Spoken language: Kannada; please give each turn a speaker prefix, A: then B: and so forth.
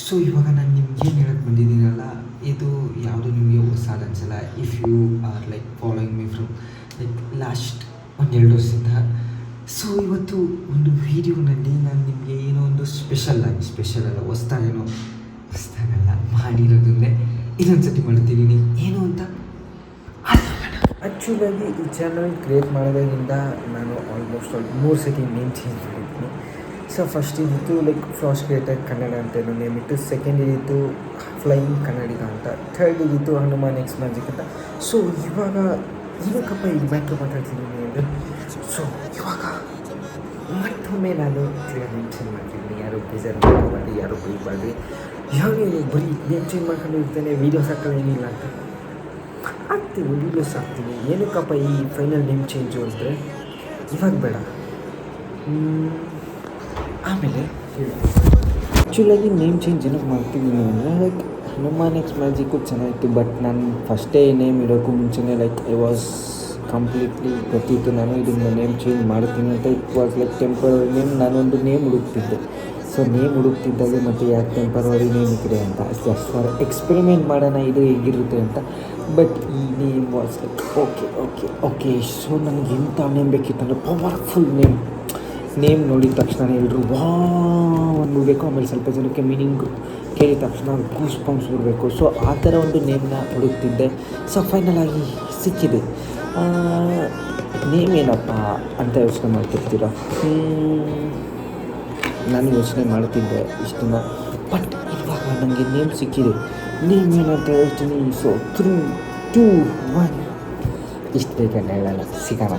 A: ಸೊ ಇವಾಗ ನಾನು ನಿಮ್ಗೆ ಏನು ಹೇಳಕ್ಕೆ ಬಂದಿದ್ದೀನಲ್ಲ, ಇದು ಯಾವುದು ನಿಮಗೆ ಹೊಸಾದು ಅನ್ಸಲ್ಲ. If you are like following me from like last 1-2 ವರ್ಷದಿಂದ. ಸೊ ಇವತ್ತು ಒಂದು ವೀಡಿಯೋನಲ್ಲಿ ನಾನು ನಿಮಗೆ ಏನೋ ಒಂದು ಸ್ಪೆಷಲ್ ಅಲ್ಲ, ಹೊಸ್ದಾಗಲ್ಲ ಮಾಡಿರೋದನ್ನೇ ಇನ್ನೊಂದು ಸತಿ ಮಾಡ್ತಿದ್ದೀನಿ. ಏನು ಅಂತ ಆ್ಯಕ್ಚುಲಾಗಿ ಈ ಚಾನಲ್ ಕ್ರಿಯೇಟ್ ಮಾಡೋದಾಗಿಂದ ನಾನು ಆಲ್ಮೋಸ್ಟ್ 3 ಸತಿ ನೇಮ್ ಚೇಂಜ್ ಮಾಡಿದ್ದೀನಿ. ಸೊ ಫಸ್ಟ್ ಇದ್ದಿತ್ತು ಲೈಕ್ ಫ್ಲಾಶ್ ಕ್ರಿಯೇಟರ್ ಕನ್ನಡ ಅಂತ ಏನೋ ನೇಮ್ ಇತ್ತು. ಸೆಕೆಂಡ್ ಇದ್ದಿತ್ತು ಫ್ಲೈಯಿಂಗ್ ಕನ್ನಡಿಗ ಅಂತ. ಥರ್ಡ್ ಇದ್ದಿತ್ತು ಹನುಮಾನ್ ಎಕ್ಸ್ ಮ್ಯಾಜಿಕ್ ಅಂತ. ಸೊ ಇವಕ್ಕಪ್ಪ ಈ ಮ್ಯಾಟ್ರ್ ಮಾತಾಡ್ತಿದ್ದೀನಿ ಅಂದರೆ, ಸೊ ಇವಾಗ ಮತ್ತೊಮ್ಮೆ ನಾನು ನೇಮ್ ಚೇಂಜ್ ಮಾಡ್ತಿದ್ದೀನಿ. ಯಾರು ಬೇಜಾರು ಮಾಡ್ಕೊಬಾರ್ದು, ಯಾರು ಬೈಬಾರ್ದು. ಯಾವಾಗ ಬರೀ ನೇಮ್ ಚೇಂಜ್ ಮಾಡ್ಕೊಂಡು ಇರ್ತೇನೆ, ವೀಡಿಯೋಸ್ ಹಾಕೋದು ಏನಿಲ್ಲ ಅಂತ ಹಾಕ್ತೀನಿ, ವೀಡಿಯೋಸ್ ಹಾಕ್ತೀನಿ. ಏನಕ್ಕಪ್ಪ ಈ ಫೈನಲ್ ನೇಮ್ ಚೇಂಜು ಅಂದರೆ, ಇವಾಗ ಬೇಡ, ಆಮೇಲೆ ಆ್ಯಕ್ಚುಲಾಗಿ ನೇಮ್ ಚೇಂಜ್ ಏನಕ್ಕೆ ಮಾಡ್ತಿದ್ದೀನಿ ಅಂದರೆ, ಲೈಕ್ ಹನುಮಾನ್ ಎಕ್ಸ್ ಮ್ಯಾಜಿಕ್ಕು ಚೆನ್ನಾಗಿತ್ತು. ಬಟ್ ನಾನು ಫಸ್ಟೇ ನೇಮ್ ಇರೋಕ್ಕೂ ಮುಂಚೆನೇ ಲೈಕ್ ಐ ವಾಸ್ ಕಂಪ್ಲೀಟ್ಲಿ ಗೊತ್ತಿತ್ತು ನಾನು ಇದನ್ನು ನೇಮ್ ಚೇಂಜ್ ಮಾಡ್ತೀನಿ ಅಂತ. It was like temporary name. ನಾನೊಂದು ನೇಮ್ ಹುಡುಕ್ತಿದ್ದೆ. ಸೊ ನೇಮ್ ಹುಡುಕ್ತಿದ್ದಾಗ ಮತ್ತು ಯಾಕೆ ಟೆಂಪರರಿ ನೇಮ್ ಇದೆ ಅಂತ ಜಸ್ಟ್ ಫಾರ್ ಎಕ್ಸ್ಪೆರಿಮೆಂಟ್ ಮಾಡೋಣ ಇದು ಹೇಗಿರುತ್ತೆ ಅಂತ. ಬಟ್ ಈ name was like okay. So ನನಗೆ ಎಂಥ ನೇಮ್ ಬೇಕಿತ್ತಂದರೆ ಪವರ್ಫುಲ್ ನೇಮ್ ನೋಡಿದ ತಕ್ಷಣ ಎಲ್ಲರೂ ಅನ್ಬಿಡ್ಬೇಕು. ಆಮೇಲೆ ಸ್ವಲ್ಪ ಜನಕ್ಕೆ ಮೀನಿಂಗು ಕೇಳಿದ ತಕ್ಷಣ ಗೂಸ್ ಬಂಪ್ಸ್ ಬರಬೇಕು. ಸೊ ಆ ಥರ ಒಂದು ನೇಮ್ನ ಹುಡುಕ್ತಿದ್ದೆ. ಸೊ ಫೈನಲ್ ಆಗಿ ಸಿಕ್ಕಿದೆ. ನೇಮ್ ಏನಪ್ಪ ಅಂತ ಯೋಚನೆ ಮಾಡ್ತಿರ್ತೀರ. ನಾನು ಯೋಚನೆ ಮಾಡ್ತಿದ್ದೆ ಇಷ್ಟು ದಿನ. ಬಟ್ ಇವಾಗ ನನಗೆ ನೇಮ್ ಸಿಕ್ಕಿದೆ. ನೇಮ್ ಏನಂತ ಹೇಳ್ತೀನಿ. ಸೊ 3, 2, 1 ಇಷ್ಟು ಬೇಕಂತ ಹೇಳಲ್ಲ, ಸಿಗೋಣ.